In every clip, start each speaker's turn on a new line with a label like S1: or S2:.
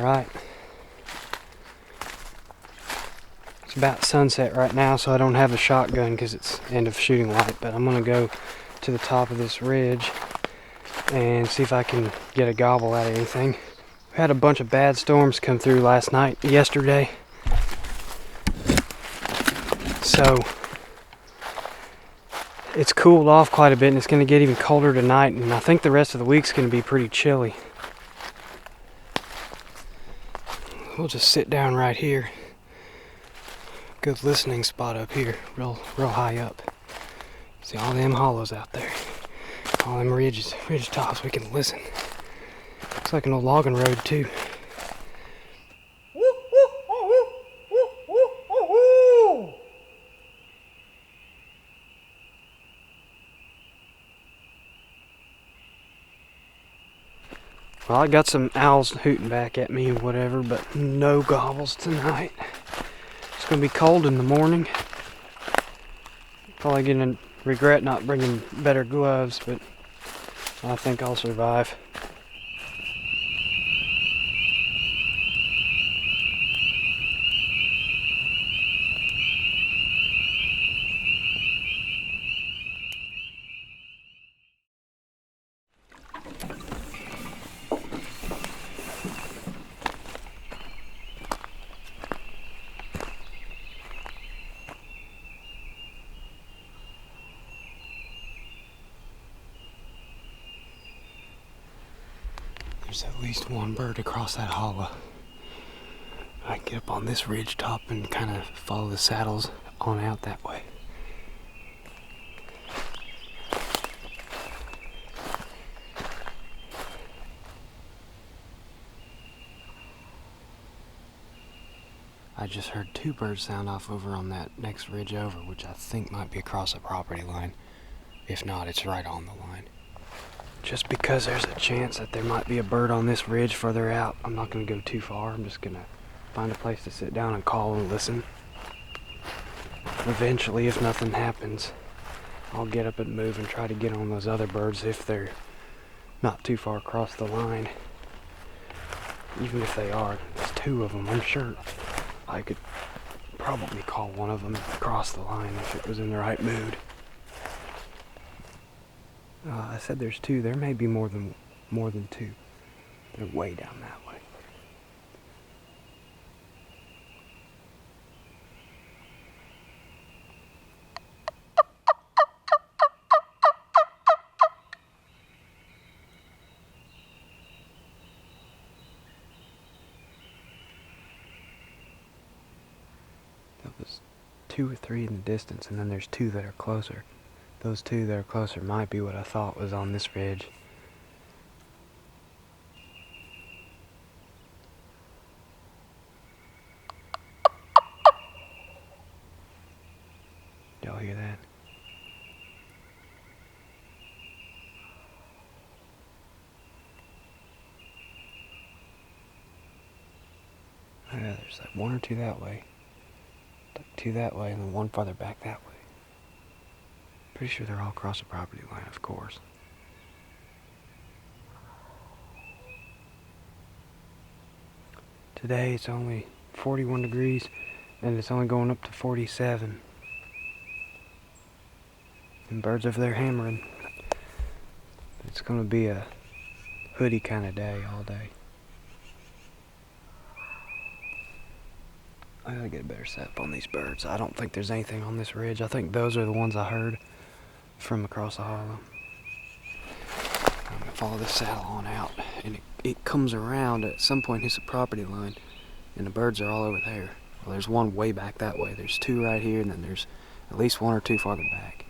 S1: Alright. It's about sunset right now, so I don't have a shotgun because it's end of shooting light, but I'm going to go to the top of this ridge and see if I can get a gobble out of anything. We had a bunch of bad storms come through yesterday. So it's cooled off quite a bit, and it's going to get even colder tonight, and I think the rest of the week's going to be pretty chilly. We'll just sit down right here. Good listening spot up here, real high up. See all them hollows out there, all them ridge tops. We can listen. Looks like an old logging road too. Well, I got some owls hooting back at me or whatever, but no gobbles tonight. It's gonna be cold in the morning. Probably gonna regret not bringing better gloves, but I think I'll survive. There's at least one bird across that hollow. I can get up on this ridge top and kind of follow the saddles on out that way. I just heard two birds sound off over on that next ridge over, which I think might be across the property line. If not, it's right on the line. Just because there's a chance that there might be a bird on this ridge further out, I'm not going to go too far. I'm just going to find a place to sit down and call and listen. Eventually, if nothing happens, I'll get up and move and try to get on those other birds if they're not too far across the line. Even if they are, there's two of them. I'm sure I could probably call one of them across the line if it was in the right mood. I said there's two. There may be more than two. They're way down that way. That was 2 or 3 in the distance, and then there's 2 that are closer. Those 2 that are closer might be what I thought was on this ridge. Y'all hear that? Yeah, there's like 1 or 2 that way. Like 2 that way, and then 1 farther back that way. Pretty sure they're all across the property line, of course. Today it's only 41 degrees and it's only going up to 47. And birds over there hammering. It's going to be a hoodie kind of day all day. I gotta get a better setup on these birds. I don't think there's anything on this ridge. I think those are the ones I heard from across the hollow. I'm gonna follow this saddle on out, and it comes around at some point, hits the property line, and the birds are all over there. Well, there's 1 way back that way. There's 2 right here, and then there's at least 1 or 2 farther back.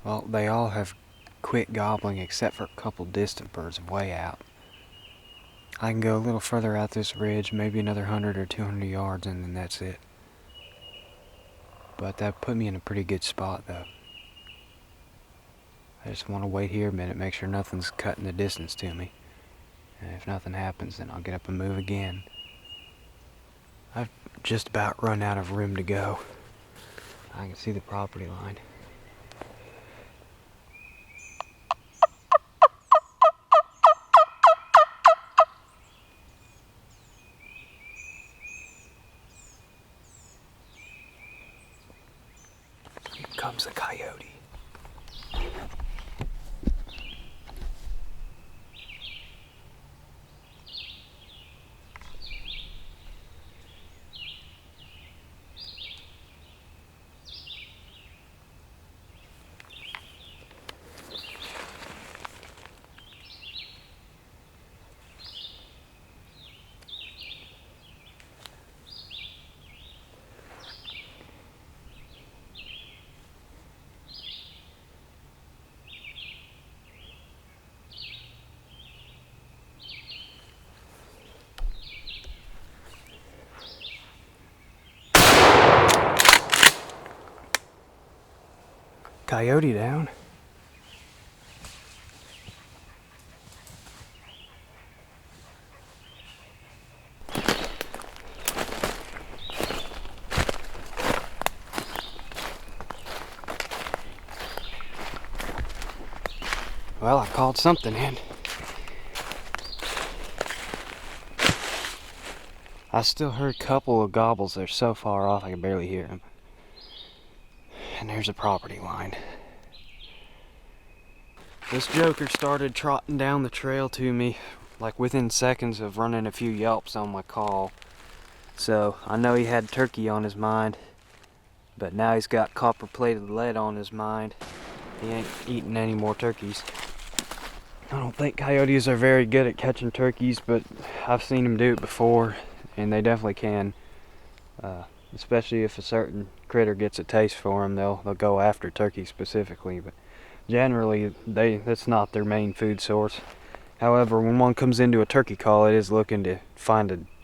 S1: Well, they all have quit gobbling except for a couple distant birds way out. I can go a little further out this ridge, maybe another 100 or 200 yards, and then that's it. But that put me in a pretty good spot, though. I just want to wait here a minute, make sure nothing's cutting the distance to me. And if nothing happens, then I'll get up and move again. I've just about run out of room to go. I can see the property line. Here comes a coyote. Coyote down. Well, I called something in. I still heard a couple of gobbles. They're so far off I can barely hear them. And there's a property line. This joker started trotting down the trail to me like within seconds of running a few yelps on my call. So I know he had turkey on his mind, but now he's got copper-plated lead on his mind. He ain't eating any more turkeys. I don't think coyotes are very good at catching turkeys, but I've seen them do it before, and they definitely can. Especially if a certain critter gets a taste for them, they'll go after turkey specifically. But generally, that's not their main food source. However, when one comes into a turkey call, it is looking to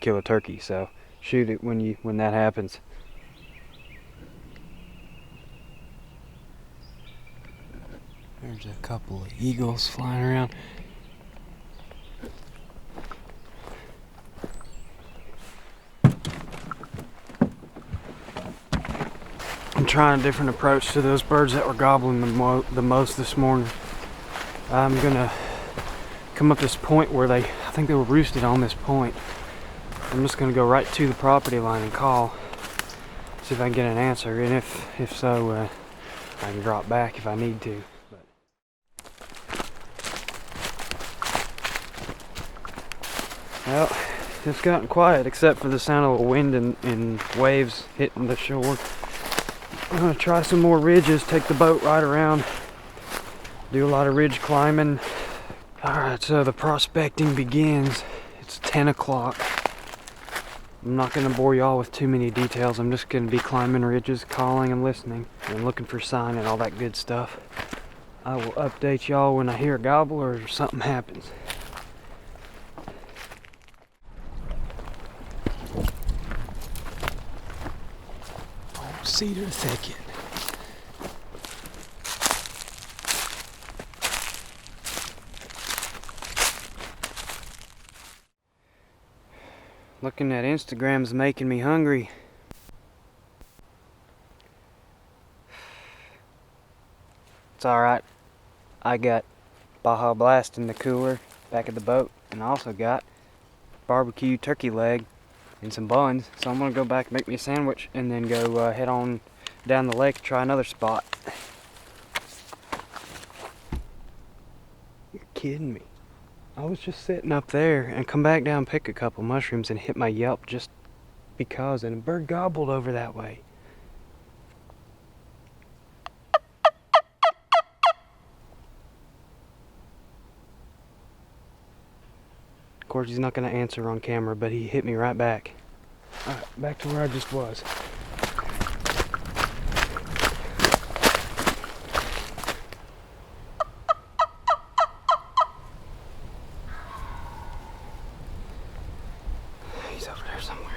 S1: kill a turkey. So shoot it when that happens. There's a couple of eagles flying around. I'm trying a different approach to those birds that were gobbling the most this morning. I'm gonna come up this point where I think they were roosted on this point. I'm just gonna go right to the property line and call, see if I can get an answer, and if so, I can drop back if I need to. Well, it's gotten quiet except for the sound of the wind and waves hitting the shore. I'm gonna try some more ridges, take the boat right around, do a lot of ridge climbing. Alright, so the prospecting begins. It's 10 o'clock. I'm not gonna bore y'all with too many details. I'm just gonna be climbing ridges, calling and listening, and looking for sign and all that good stuff. I will update y'all when I hear a gobbler or something happens. Cedar thicket. Looking at Instagram's making me hungry. It's alright. I got Baja Blast in the cooler back at the boat, and I also got barbecue turkey leg and some buns, so I'm gonna go back and make me a sandwich and then go head on down the lake and try another spot. You're kidding me. I was just sitting up there and come back down, pick a couple mushrooms, and hit my Yelp just because, and a bird gobbled over that way. Of course, he's not going to answer on camera, but he hit me right back. Alright, back to where I just was. He's over there somewhere.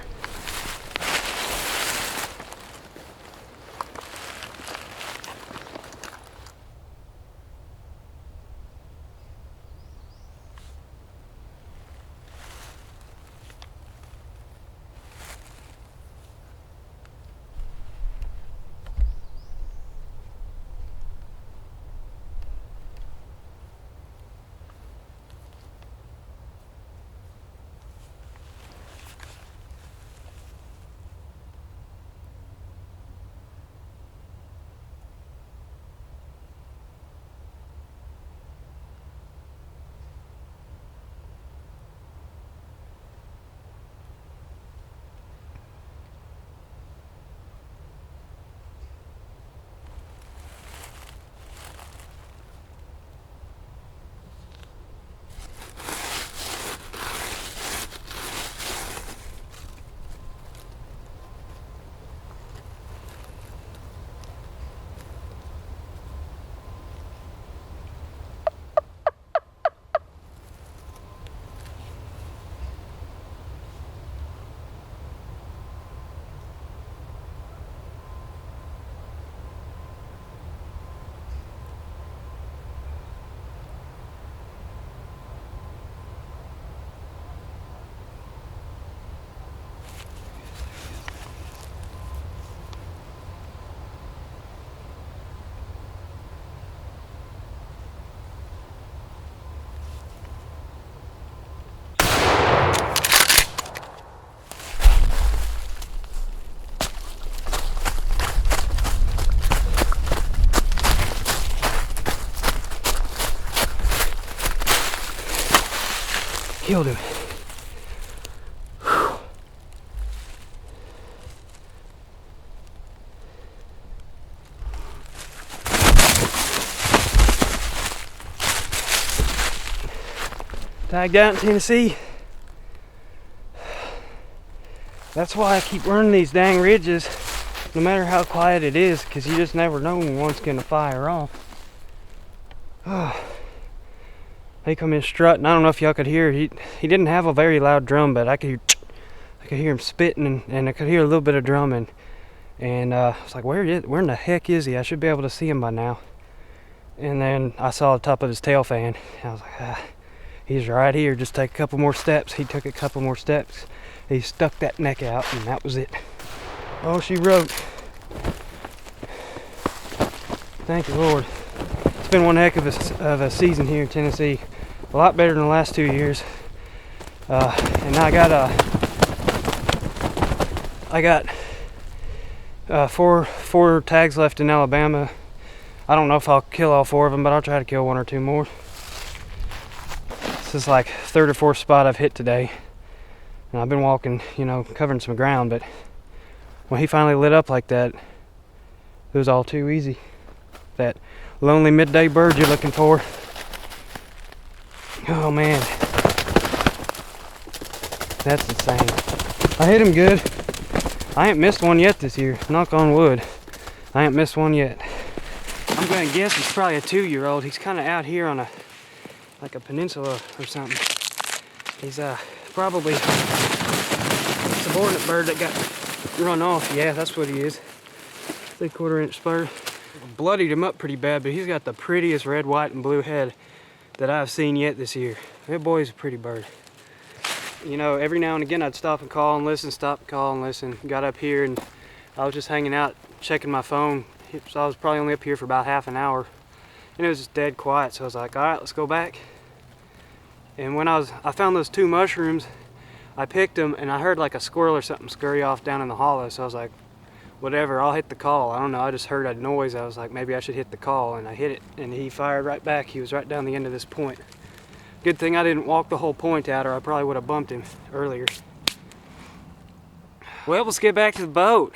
S1: Killed him. Whew. Tagged out in Tennessee. That's why I keep running these dang ridges, no matter how quiet it is, because you just never know when one's gonna fire off. He come in strutting. I don't know if y'all could hear. He didn't have a very loud drum, but I could hear him spitting, and I could hear a little bit of drumming. And I was like, where in the heck is he? I should be able to see him by now. And then I saw the top of his tail fan. I was like, he's right here. Just take a couple more steps. He took a couple more steps. He stuck that neck out, and that was it. Oh, she wrote. Thank you, Lord. It's been one heck of a season here in Tennessee. A lot better than the last 2 years. And I got four tags left in Alabama. I don't know if I'll kill all 4 of them, but I'll try to kill 1 or 2 more. This is like 3rd or 4th spot I've hit today. And I've been walking, you know, covering some ground, but when he finally lit up like that, it was all too easy. That lonely midday bird you're looking for. Oh man, that's insane. I hit him good. I ain't missed one yet this year, knock on wood. I ain't missed one yet. I'm gonna guess he's probably a 2-year-old. He's kind of out here on like a peninsula or something. He's probably a subordinate bird that got run off. Yeah, that's what he is. 3/4 inch spur. Bloodied him up pretty bad, but he's got the prettiest red, white, and blue head that I've seen yet this year. That boy's a pretty bird. You know, every now and again I'd stop and call and listen, stop and call and listen. Got up here and I was just hanging out, checking my phone. So I was probably only up here for about half an hour. And it was just dead quiet, so I was like, all right, let's go back. And when I found those 2 mushrooms, I picked them and I heard like a squirrel or something scurry off down in the hollow. So I was like, whatever, I'll hit the call. I don't know, I just heard a noise. I was like, maybe I should hit the call, and I hit it, and he fired right back. He was right down the end of this point. Good thing I didn't walk the whole point out, or I probably would have bumped him earlier. Well, let's get back to the boat.